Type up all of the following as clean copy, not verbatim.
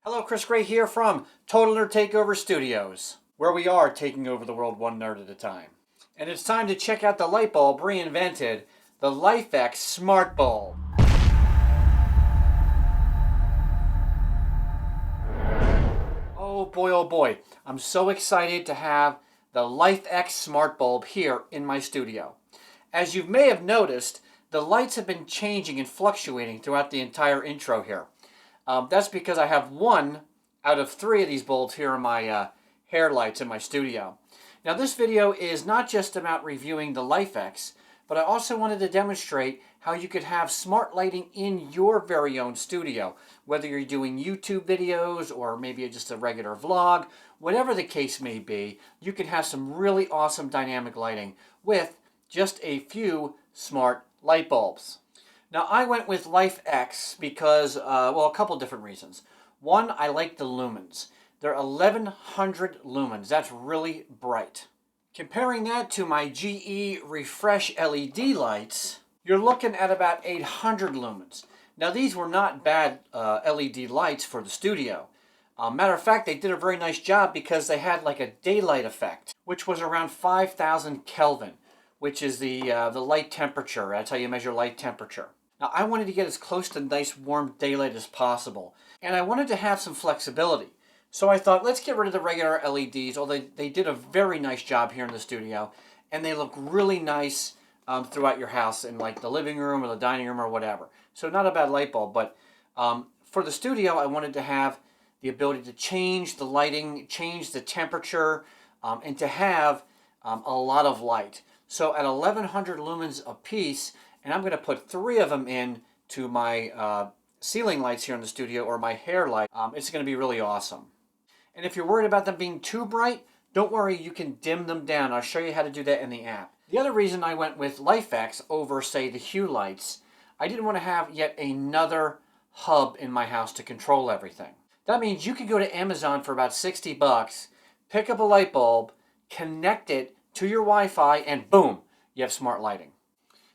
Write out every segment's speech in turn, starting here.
Hello, Chris Gray here from Total Nerd Takeover Studios, where we are taking over the world one nerd at a time. And it's time to check out the light bulb reinvented, the LIFX Smart Bulb. Oh boy, I'm so excited to have the LIFX Smart Bulb here in my studio. As you may have noticed, the lights have been changing and fluctuating throughout the entire intro here. That's because I have one out of three of these bulbs here in my hair lights in my studio. Now this video is not just about reviewing the LIFX, but I also wanted to demonstrate how you could have smart lighting in your very own studio. Whether you're doing YouTube videos or maybe just a regular vlog, whatever the case may be, you can have some really awesome dynamic lighting with just a few smart light bulbs. Now I went with LIFX because, well, a couple different reasons. One, I like the lumens. They're 1100 lumens. That's really bright. Comparing that to my GE Refresh LED lights, you're looking at about 800 lumens. Now these were not bad LED lights for the studio. Matter of fact, they did a very nice job because they had like a daylight effect, which was around 5,000 Kelvin, which is the light temperature. That's how you measure light temperature. Now I wanted to get as close to nice warm daylight as possible, and I wanted to have some flexibility. So I thought, let's get rid of the regular LEDs, although they did a very nice job here in the studio, and they look really nice throughout your house in like the living room or the dining room or whatever. So not a bad light bulb, but for the studio I wanted to have the ability to change the lighting, change the temperature, and to have a lot of light. So at 1100 lumens a piece, and I'm going to put three of them in to my ceiling lights here in the studio, or my hair light. It's going to be really awesome. And if you're worried about them being too bright, don't worry, you can dim them down. I'll show you how to do that in the app. The other reason I went with LIFX over, say, the Hue lights, I didn't want to have yet another hub in my house to control everything. That means you could go to Amazon for about 60 bucks, pick up a light bulb, connect it to your Wi-Fi, and boom, you have smart lighting.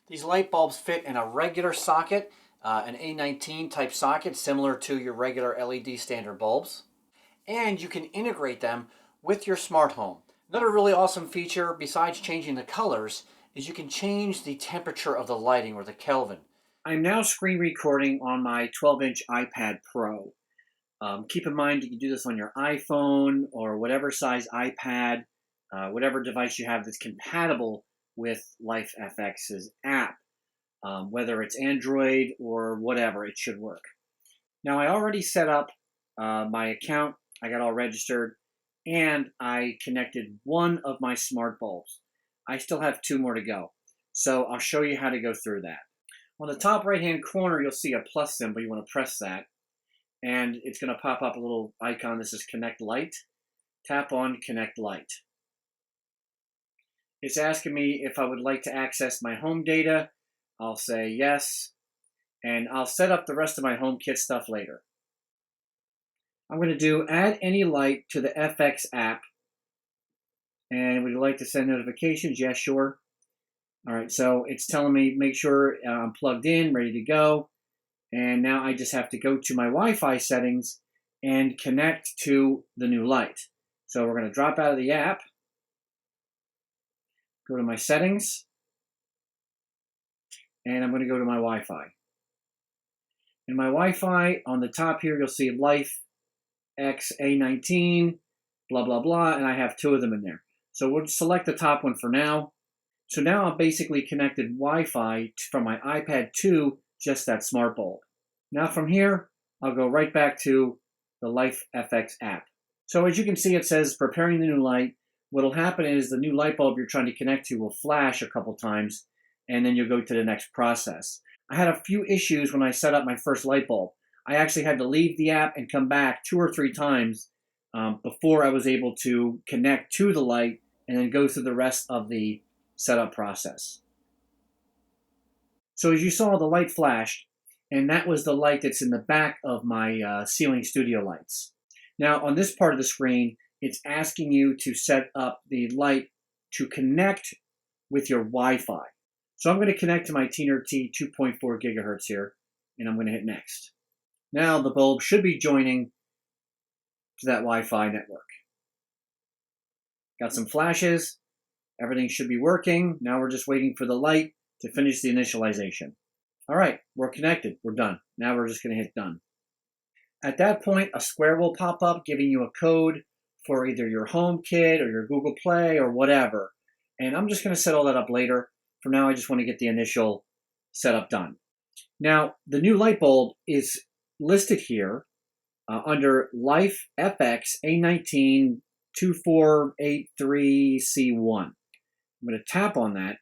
These light bulbs fit in a regular socket, an A19 type socket, similar to your regular LED standard bulbs. And you can integrate them with your smart home. Another really awesome feature, besides changing the colors, is you can change the temperature of the lighting, or the Kelvin. I'm now screen recording on my 12-inch iPad Pro. Keep in mind you can do this on your iPhone or whatever size iPad, whatever device you have that's compatible with LIFX's app. Whether it's Android or whatever, it should work. Now I already set up my account. I got all registered, and I connected one of my smart bulbs. I still have two more to go, so I'll show you how to go through that. On the top right hand corner you'll see a plus symbol. You want to press that, and it's going to pop up a little icon. This is Connect Light. Tap on Connect Light. It's asking me if I would like to access my home data. I'll say yes, and I'll set up the rest of my HomeKit stuff later. I'm going to do add any light to the FX app. And would you like to send notifications? Yes, sure. All right, so it's telling me make sure I'm plugged in, ready to go. And now I just have to go to my Wi-Fi settings and connect to the new light. So we're going to drop out of the app, go to my settings, and I'm going to go to my Wi-Fi. In my Wi-Fi, on the top here, you'll see LIFX A19, blah, blah, blah, and I have two of them in there. So we'll select the top one for now. So now I'm basically connected Wi-Fi from my iPad to just that smart bulb. Now from here, I'll go right back to the LIFX app. So as you can see, it says preparing the new light. What'll happen is the new light bulb you're trying to connect to will flash a couple times, and then you'll go to the next process. I had a few issues when I set up my first light bulb. I actually had to leave the app and come back 2 or 3 times before I was able to connect to the light and then go through the rest of the setup process. So as you saw, the light flashed, and that was the light that's in the back of my ceiling studio lights. Now on this part of the screen, it's asking you to set up the light to connect with your Wi-Fi. So I'm going to connect to my T 2.4 gigahertz here, and I'm going to hit next. Now the bulb should be joining to that Wi-Fi network. Got some flashes. Everything should be working. Now we're just waiting for the light to finish the initialization. All right, we're connected. We're done. Now we're just going to hit done. At that point, a square will pop up giving you a code for either your HomeKit or your Google Play or whatever. And I'm just going to set all that up later. For now, I just want to get the initial setup done. Now, the new light bulb is listed here under LIFX A19 2483C1. I'm going to tap on that,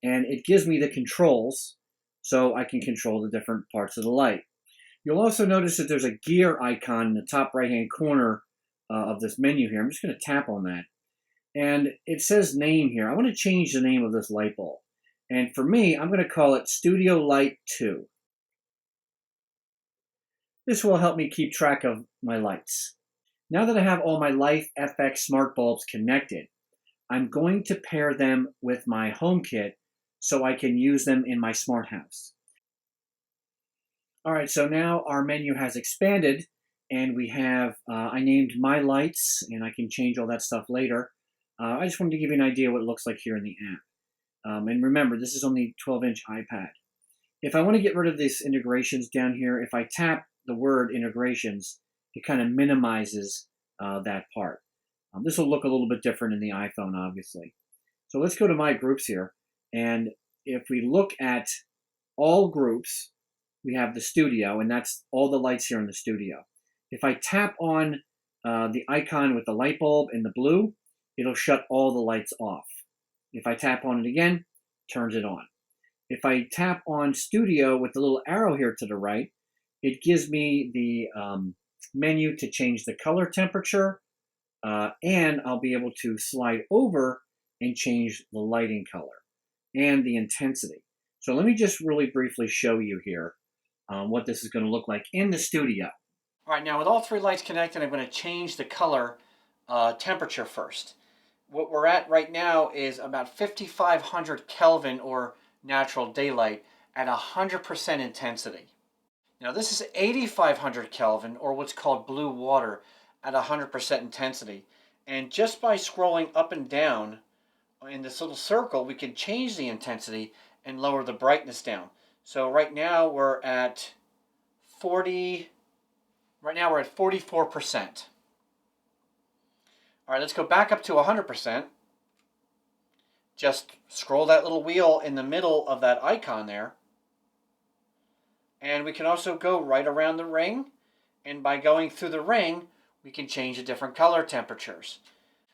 and it gives me the controls so I can control the different parts of the light. You'll also notice that there's a gear icon in the top right-hand corner of this menu here. I'm just going to tap on that. And it says name here. I want to change the name of this light bulb. And for me, I'm going to call it Studio Light 2. This will help me keep track of my lights. Now that I have all my LIFX smart bulbs connected, I'm going to pair them with my HomeKit so I can use them in my smart house. All right, so now our menu has expanded, and we have, I named my lights, and I can change all that stuff later. I just wanted to give you an idea what it looks like here in the app. And remember, this is on the 12-inch iPad. If I want to get rid of these integrations down here, if I tap the word integrations, it kind of minimizes that part. This will look a little bit different in the iPhone, obviously. So let's go to my groups here. And if we look at all groups, we have the studio, and that's all the lights here in the studio. If I tap on the icon with the light bulb in the blue, it'll shut all the lights off. If I tap on it again, turns it on. If I tap on studio with the little arrow here to the right, it gives me the menu to change the color temperature, and I'll be able to slide over and change the lighting color and the intensity. So let me just really briefly show you here what this is going to look like in the studio. All right, now with all three lights connected, I'm going to change the color temperature first. What we're at right now is about 5,500 Kelvin, or natural daylight, at 100% intensity. Now this is 8,500 Kelvin, or what's called blue water, at 100% intensity. And just by scrolling up and down in this little circle, we can change the intensity and lower the brightness down. So right now we're at 44%. All right, let's go back up to 100%. Just scroll that little wheel in the middle of that icon there. And we can also go right around the ring. And by going through the ring, we can change the different color temperatures.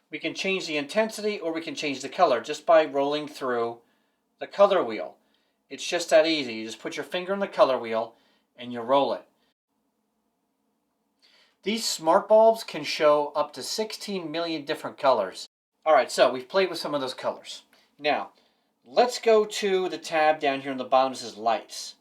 We can change the intensity, or we can change the color just by rolling through the color wheel. It's just that easy. You just put your finger on the color wheel and you roll it. These smart bulbs can show up to 16 million different colors. All right, so we've played with some of those colors. Now, let's go to the tab down here on the bottom that says Lights.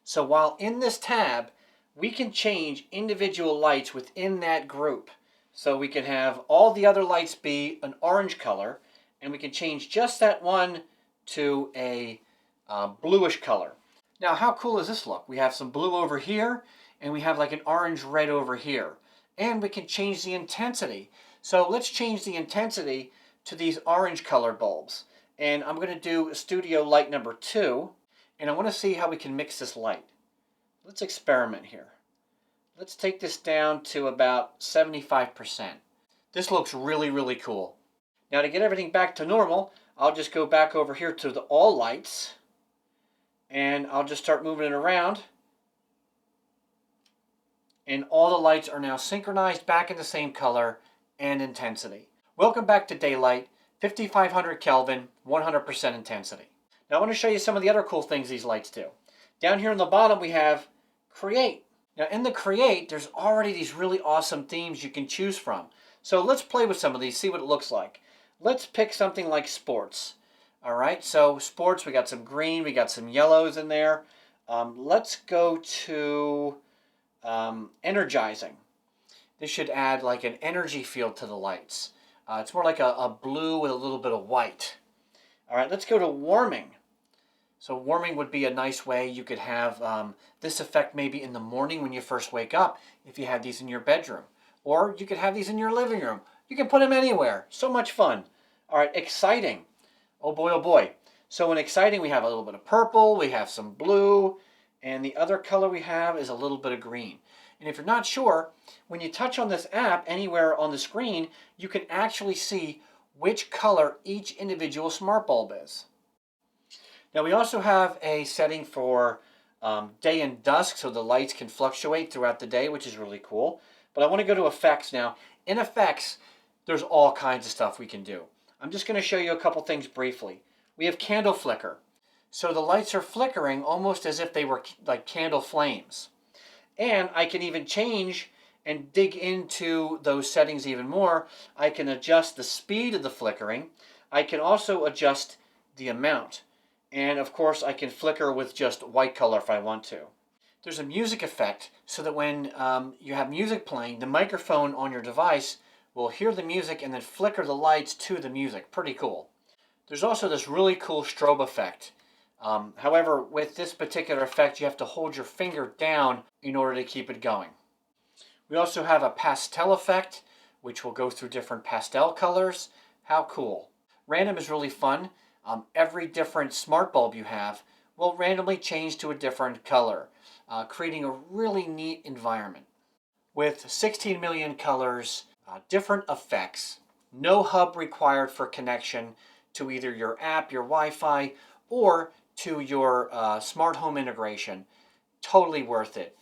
So while in this tab, we can change individual lights within that group. So we can have all the other lights be an orange color, and we can change just that one to a bluish color. Now, how cool does this look? We have some blue over here, and we have like an orange red over here. And we can change the intensity. So let's change the intensity to these orange color bulbs. And I'm going to do studio light number 2. And I want to see how we can mix this light. Let's experiment here. Let's take this down to about 75%. This looks really, really cool. Now to get everything back to normal, I'll just go back over here to the all lights. And I'll just start moving it around. And all the lights are now synchronized back in the same color and intensity. Welcome back to daylight, 5,500 Kelvin, 100% intensity. Now I want to show you some of the other cool things these lights do. Down here on the bottom we have Create. Now in the Create, there's already these really awesome themes you can choose from. So let's play with some of these, see what it looks like. Let's pick something like sports. All right, so sports, we got some green, we got some yellows in there. Let's go to energizing. This should add like an energy field to the lights. It's more like a blue with a little bit of white. All right, let's go to warming. So warming would be a nice way you could have this effect maybe in the morning when you first wake up, if you had these in your bedroom. Or you could have these in your living room. You can put them anywhere. So much fun. All right, exciting. Oh boy, oh boy. So in exciting, we have a little bit of purple, we have some blue, and the other color we have is a little bit of green. And if you're not sure, when you touch on this app anywhere on the screen, you can actually see which color each individual smart bulb is. Now we also have a setting for day and dusk, so the lights can fluctuate throughout the day, which is really cool. But I want to go to effects now. In effects, there's all kinds of stuff we can do. I'm just going to show you a couple things briefly. We have candle flicker. So the lights are flickering almost as if they were like candle flames. And I can even change and dig into those settings even more. I can adjust the speed of the flickering. I can also adjust the amount. And of course, I can flicker with just white color if I want to. There's a music effect so that when you have music playing, the microphone on your device will hear the music and then flicker the lights to the music. Pretty cool. There's also this really cool strobe effect. However, with this particular effect, you have to hold your finger down in order to keep it going. We also have a pastel effect, which will go through different pastel colors. How cool. Random is really fun. Every different smart bulb you have will randomly change to a different color, creating a really neat environment. With 16 million colors, different effects, no hub required for connection to either your app, your Wi-Fi, or to your smart home integration. Totally worth it.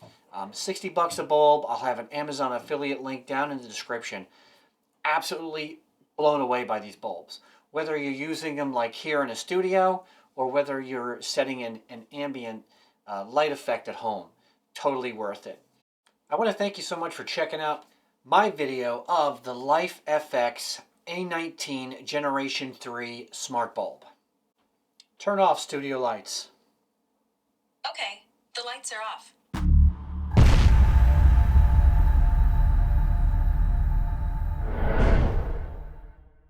60 bucks a bulb. I'll have an Amazon affiliate link down in the description. Absolutely blown away by these bulbs. Whether you're using them like here in a studio or whether you're setting an ambient light effect at home. Totally worth it. I want to thank you so much for checking out my video of the LIFX A19 Generation 3 Smart Bulb. Turn off studio lights. Okay, the lights are off.